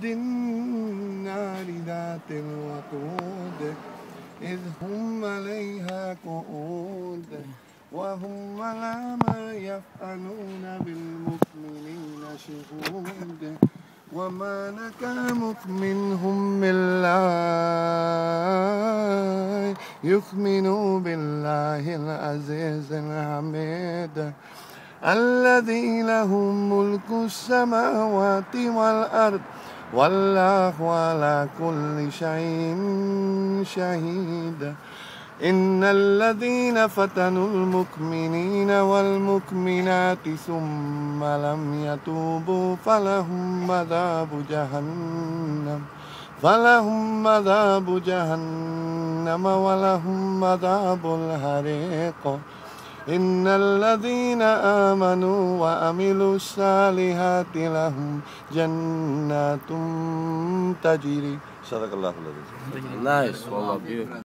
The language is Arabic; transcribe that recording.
النار ذات الوقود إذ هم عليها قعود وهم على ما يفعلون بالمؤمنين شهود وما نكموا منهم إلا يؤمنوا بالله العزيز الحميد الذي له ملك السماوات والأرض والله على كل شيء شهيد إن الذين فتنوا المؤمنين والمؤمنات ثم لم يتوبوا فلهم عذاب جهنم ولهم عذاب الحريق إن الذين آمنوا وعملوا الصالحات لهم جنات تجري. صدق الله العظيم. Nice, wallah, beautiful.